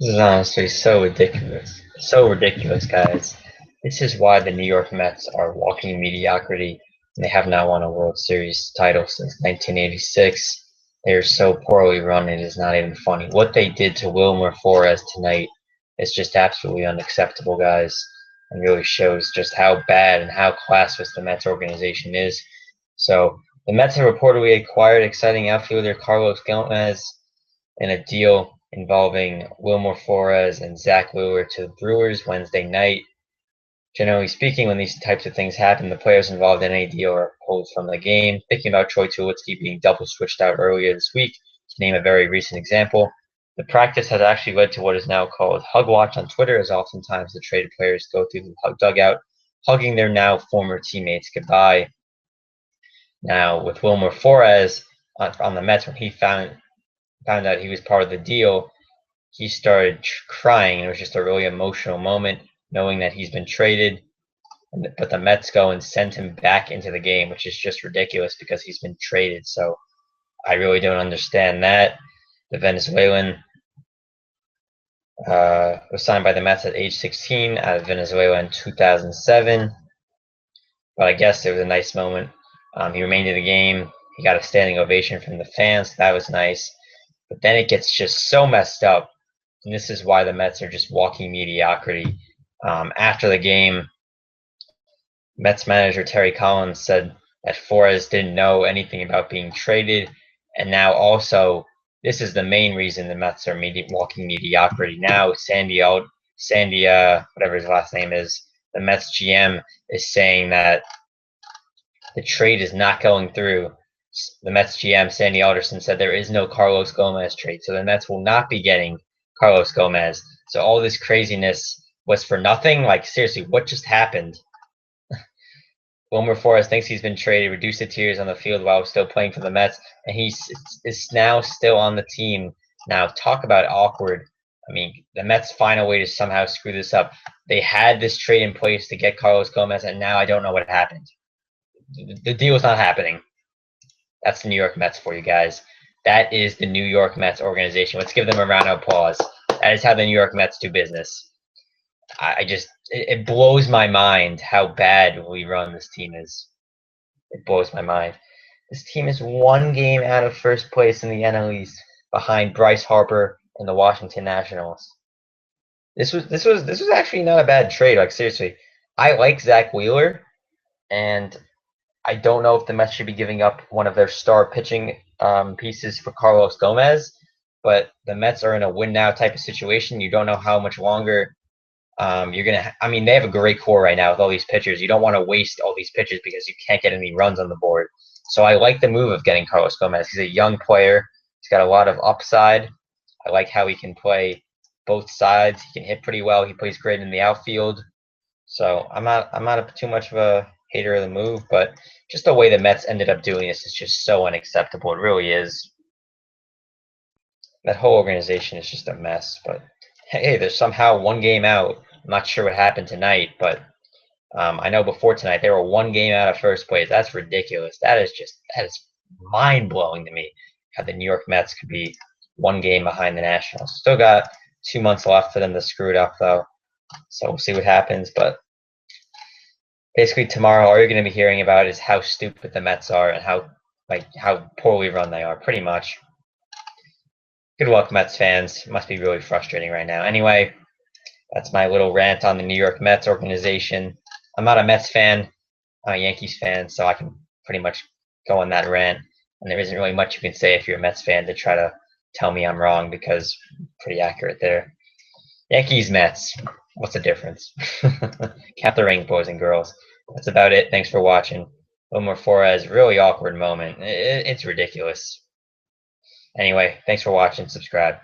This is honestly so ridiculous. So ridiculous, guys. This is why the New York Mets are walking mediocrity, and they have not won a World Series title since 1986. They are so poorly run, it is not even funny. What they did to Wilmer Flores tonight is just absolutely unacceptable, guys, and really shows just how bad and how classless the Mets organization is. So, the Mets have reportedly acquired exciting outfielder Carlos Gómez in a deal involving Wilmer Flores and Zach Wheeler to the Brewers Wednesday night. Generally speaking, when these types of things happen, the players involved in any deal are pulled from the game. Thinking about Troy Tulowitzki being double switched out earlier this week, to name a very recent example, the practice has actually led to what is now called Hug Watch on Twitter, as oftentimes the traded players go through the dugout, hugging their now former teammates goodbye. Now, with Wilmer Flores on the Mets, when he found out he was part of the deal, he started crying. It was just a really emotional moment, knowing that he's been traded. But the Mets go and send him back into the game, which is just ridiculous because he's been traded. So I really don't understand that. The Venezuelan was signed by the Mets at age 16 out of Venezuela in 2007. But I guess it was a nice moment. He remained in the game. He got a standing ovation from the fans. So that was nice. But then it gets just so messed up. And this is why the Mets are just walking mediocrity. After the game, Mets manager Terry Collins said that Flores didn't know anything about being traded. And now also, this is the main reason the Mets are walking mediocrity. Now, Sandy, whatever his last name is, the Mets GM is saying that the trade is not going through. The Mets GM, Sandy Alderson, said there is no Carlos Gómez trade. So the Mets will not be getting Carlos Gómez. So all this craziness was for nothing? Like, seriously, what just happened? Wilmer Flores thinks he's been traded, reduced to tears on the field while still playing for the Mets, and he is now still on the team. Now, talk about awkward. I mean, the Mets find a way to somehow screw this up. They had this trade in place to get Carlos Gómez, and now I don't know what happened. The deal is not happening. That's the New York Mets for you guys. That is the New York Mets organization. Let's give them a round of applause. That is how the New York Mets do business. It blows my mind how bad we run this team is. It blows my mind. This team is one game out of first place in the NL East, behind Bryce Harper and the Washington Nationals. This was actually not a bad trade. Like, seriously, I like Zach Wheeler, and I don't know if the Mets should be giving up one of their star pitching pieces for Carlos Gómez, but the Mets are in a win now type of situation. You don't know how much longer you're gonna. I mean, they have a great core right now with all these pitchers. You don't want to waste all these pitchers because you can't get any runs on the board. So I like the move of getting Carlos Gómez. He's a young player. He's got a lot of upside. I like how he can play both sides. He can hit pretty well. He plays great in the outfield. So I'm not too much of a hater of the move, but just the way the Mets ended up doing this is just so unacceptable. It really is. That whole organization is just a mess. But hey, there's somehow one game out. I'm not sure what happened tonight, but I know before tonight they were one game out of first place. That's ridiculous. That is mind blowing to me. How the New York Mets could be one game behind the Nationals. Still got 2 months left for them to screw it up, though. So we'll see what happens. But basically, tomorrow, all you're going to be hearing about is how stupid the Mets are and how poorly run they are, pretty much. Good luck, Mets fans. It must be really frustrating right now. Anyway, that's my little rant on the New York Mets organization. I'm not a Mets fan. I'm a Yankees fan, so I can pretty much go on that rant. And there isn't really much you can say if you're a Mets fan to try to tell me I'm wrong because I'm pretty accurate there. Yankees, Mets. What's the difference? Count the ring, boys and girls. That's about it. Thanks for watching. Wilmer Flores, really awkward moment. It's ridiculous. Anyway, thanks for watching. Subscribe.